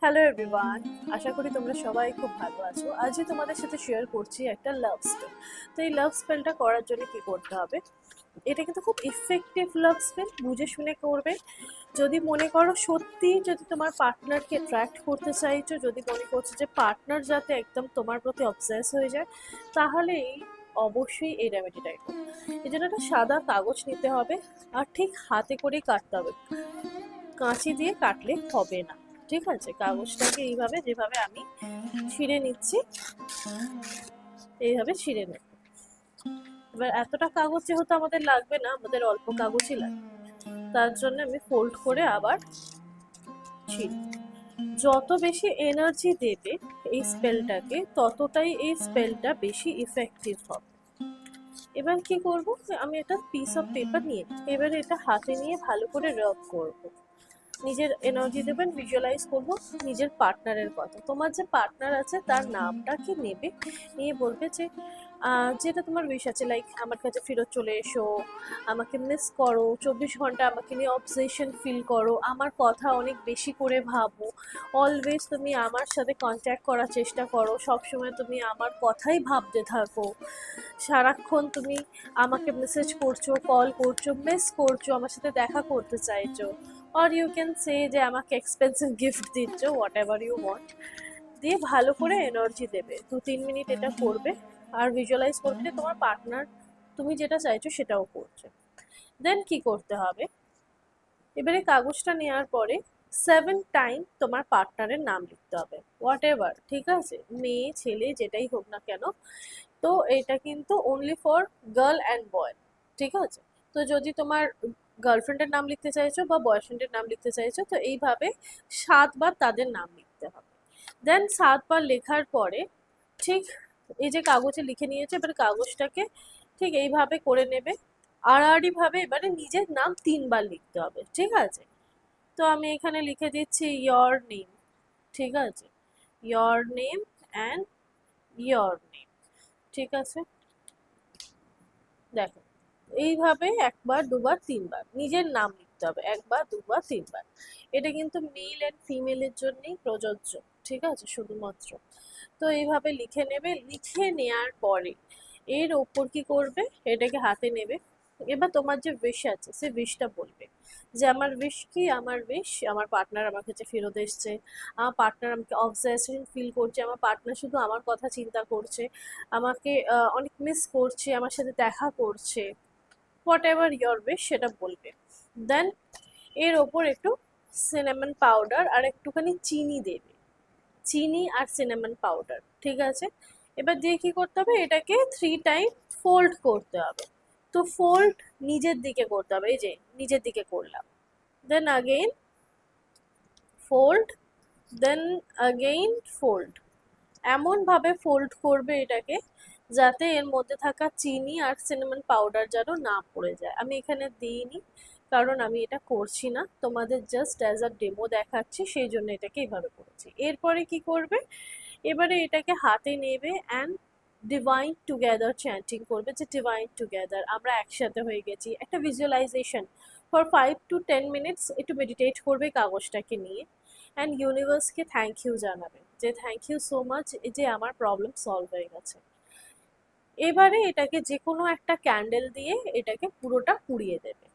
Hello everyone, আশা করি তোমরা সবাই খুব ভালো আছো। আজই তোমাদের সাথে শেয়ার করছি একটা লাভ স্পেল। তো এই লাভ স্পেলটা করার জন্য কি করতে হবে, এটা কিন্তু খুব ইফেক্টিভ লাভ স্পেল, বুঝে শুনে করবে। যদি মনে করো সত্যি যদি তোমার পার্টনারকে অ্যাট্রাক্ট করতে চাইছো, যদি মনে করছো যে পার্টনার যাতে একদম তোমার প্রতি অবসেস হয়ে যায়, তাহলে অবশ্যই এই রেমেডিটাই করো। এই জন্য একটা সাদা কাগজ নিতে হবে, আর ঠিক হাতে করেই কাটতে হবে, কাঁচি দিয়ে কাটলে হবে না। ঠিক আছে, কাগজটাকে এইভাবে যেভাবে আমি ছিঁড়ে নিচ্ছি, এইভাবে ছিঁড়ে নেব। এবার এতটা কাগজ যেহেতু আমাদের লাগবে না, আমাদের অল্প কাগজই লাগবে, তার জন্য আমি ফোল্ড করে আবার ছিঁড়ি। যত বেশি এনার্জি দেবে এই স্পেলটাকে, ততটাই এই স্পেলটা বেশি ইফেক্টিভ হবে। এবার কি করব, আমি একটা পিস অফ পেপার নিয়ে এবারে এটা হাতে নিয়ে ভালো করে রাব করব। নিজের এনার্জি দেবেন, ভিজুয়ালাইজ করবো নিজের পার্টনারের কথা। তোমার যে পার্টনার আছে তার নামটা কি নেবে, নিয়ে বলবে যে যেটা তোমার উইশ আছে, লাইক আমার কাছে ফেরত চলে এসো, আমাকে মিস করো, 24 ঘন্টা আমাকে নিয়ে অবসেশন ফিল করো, আমার কথা অনেক বেশি করে ভাবো, অলওয়েজ তুমি আমার সাথে কন্ট্যাক্ট করার চেষ্টা করো, সবসময় তুমি আমার কথাই ভাবতে থাকো, সারাক্ষণ তুমি আমাকে মেসেজ করছো, কল করছো, মিস করছো, আমার সাথে দেখা করতে চাইছো, অর ইউ ক্যান সে যে আমাকে এক্সপেন্সিভ গিফট দিচ্ছ, হোয়াট এভার ইউ ওয়ান্ট। দিয়ে ভালো করে এনার্জি দেবে, 2-3 মিনিট এটা করবে, আর ভিজুয়ালাইজ করবে যে তোমার পার্টনার তুমি যেটা চাইছো সেটাও করছে। দেন কি করতে হবে, এবারে কাগজটা নেওয়ার পরে 7 টাইম তোমার পার্টনারের নাম লিখতে হবে, হোয়াট এভার, ঠিক আছে, মেয়ে ছেলে যেটাই হোক না কেন। তো এটা কিন্তু অনলি ফর গার্ল অ্যান্ড বয়, ঠিক আছে। তো যদি তোমার গার্লফ্রেন্ডের নাম লিখতে চাইছো বা বয়ফ্রেন্ডের নাম লিখতে চাইছো, তো এইভাবে 7 বার তাদের নাম লিখতে হবে। দেন 7 বার লেখার পরে ঠিক এই যে কাগজে লিখে নিয়েছে, এবার কাগজটাকে ঠিক এইভাবে করে নেবে, আড়াআড়ি ভাবে এবারে নিজের নাম 3 বার লিখতে হবে, ঠিক আছে। তো আমি এখানে লিখে দিচ্ছি ইয়র নেম, ঠিক আছে, year name and year name, ঠিক আছে। দেখো এইভাবে 1 বার 2 বার 3 বার নিজের নাম লিখতে হবে, 1 বার 2 বার 3 বার। এটা কিন্তু মেল অ্যান্ড ফিমেলের জন্যই প্রযোজ্য, ঠিক আছে, শুধুমাত্র। তো এইভাবে লিখে নেবে, লিখে নেয়ার পরে এর ওপর কি করবে, এটাকে হাতে নেবে। এবার তোমার যে উইশ আছে সে উইশটা বলবে যে আমার উইশ কি, আমার উইশ আমার পার্টনার আমার কাছে ফেরত এসছে, আমার পার্টনার আমাকে অবসেশন ফিল করছে, আমার পার্টনার শুধু আমার কথা চিন্তা করছে, আমাকে অনেক মিস করছে, আমার সাথে দেখা করছে, হোয়াট এভার ইয়োর উইশ সেটা বলবে। দেন এর ওপর একটু সিনামন পাউডার আর একটুখানি চিনি দেবে, চিনি আর সিনামন পাউডার, ঠিক আছে। এবার দিয়ে কি করতে হবে, এটাকে 3 টাইম ফোল্ড করতে হবে। তো ফোল্ড নিজের দিকে করতে হবে, এই যে নিজের দিকে করলাম, দেন আগেইন ফোল্ড, দেন আগেইন ফোল্ড। এমনভাবে ফোল্ড করবে এটাকে যাতে এর মধ্যে থাকা চিনি আর সিনামন পাউডার যেন না পড়ে যায়। আমি এখানে দিইনি কারণ আমি এটা করছি না, তোমাদের জাস্ট অ্যাজ আ ডেমো দেখাচ্ছি, সেই জন্য এটাকে এইভাবে করেছি। এরপরে কি করবে, এবারে এটাকে হাতে নেবে অ্যান্ড ডিভাইন টুগেদার চ্যান্টিং করবে, যে ডিভাইন টুগেদার আমরা একসাথে হয়ে গেছি, একটা ভিজুয়ালাইজেশন ফর 5 to 10 মিনিটস একটু মেডিটেট করবে কাগজটাকে নিয়ে, অ্যান্ড ইউনিভার্সকে থ্যাংক ইউ জানাবে যে থ্যাংক ইউ সো মাচ, যে আমার প্রবলেম সলভ হয়ে গেছে। এবারে এটাকে যে কোনো একটা ক্যান্ডেল দিয়ে এটাকে পুরোটা পুড়িয়ে দেবে,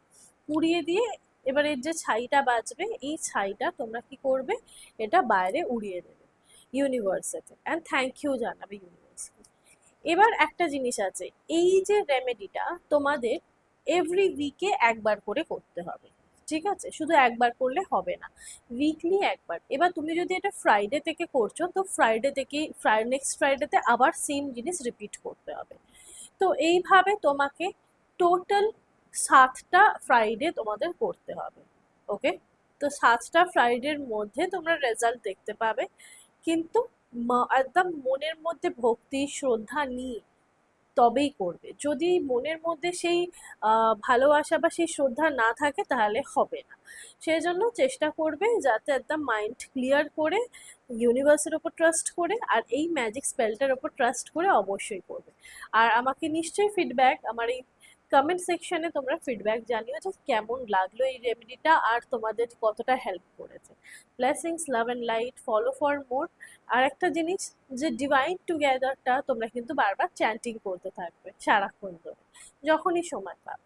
পুড়িয়ে দিয়ে এবারে যে ছাইটা বাঁচবে এই ছাইটা তোমরা কি করবে, এটা বাইরে উড়িয়ে দেবে ইউনিভার্সেতে, অ্যান্ড থ্যাংক ইউ জানাবে ইউনিভার্সকে। এবার একটা জিনিস আছে, এই যে রেমেডিটা তোমাদের এভরি উইকে একবার করে করতে হবে, ঠিক আছে, শুধু একবার করলে হবে না, উইকলি একবার। এবার তুমি যদি এটা ফ্রাইডে থেকে করছো, তো ফ্রাইডে থেকেই নেক্সট ফ্রাইডেতে আবার সেম জিনিস রিপিট করতে হবে। তো এইভাবে তোমাকে টোটাল 7টা ফ্রাইডে তোমাদের করতে হবে, ওকে। তো 7টা ফ্রাইডের মধ্যে তোমরা রেজাল্ট দেখতে পাবে, কিন্তু একদম মনের মধ্যে ভক্তি শ্রদ্ধা নিয়ে তবেই করবে। যদি মনের মধ্যে সেই ভালোবাসা বা সেই শ্রদ্ধা না থাকে তাহলে হবে না। সেই জন্য চেষ্টা করবে যাতে একদম মাইন্ড ক্লিয়ার করে, ইউনিভার্সের ওপর ট্রাস্ট করে, আর এই ম্যাজিক স্পেলটার ওপর ট্রাস্ট করে অবশ্যই করবে। আর আমাকে নিশ্চয়ই ফিডব্যাক আমার এই কমেন্ট সেকশনে তোমরা ফিডব্যাক জানিও যে কেমন লাগলো এই রেমেডিটা আর তোমাদের কতটা হেল্প করেছে। Blessings, love and light, follow for more. আর একটা জিনিস, যে ডিভাইন টুগেদারটা তোমরা কিন্তু বারবার চ্যান্টিং করতে থাকবে সারাক্ষণ ধরে, যখনই সময় পাবে।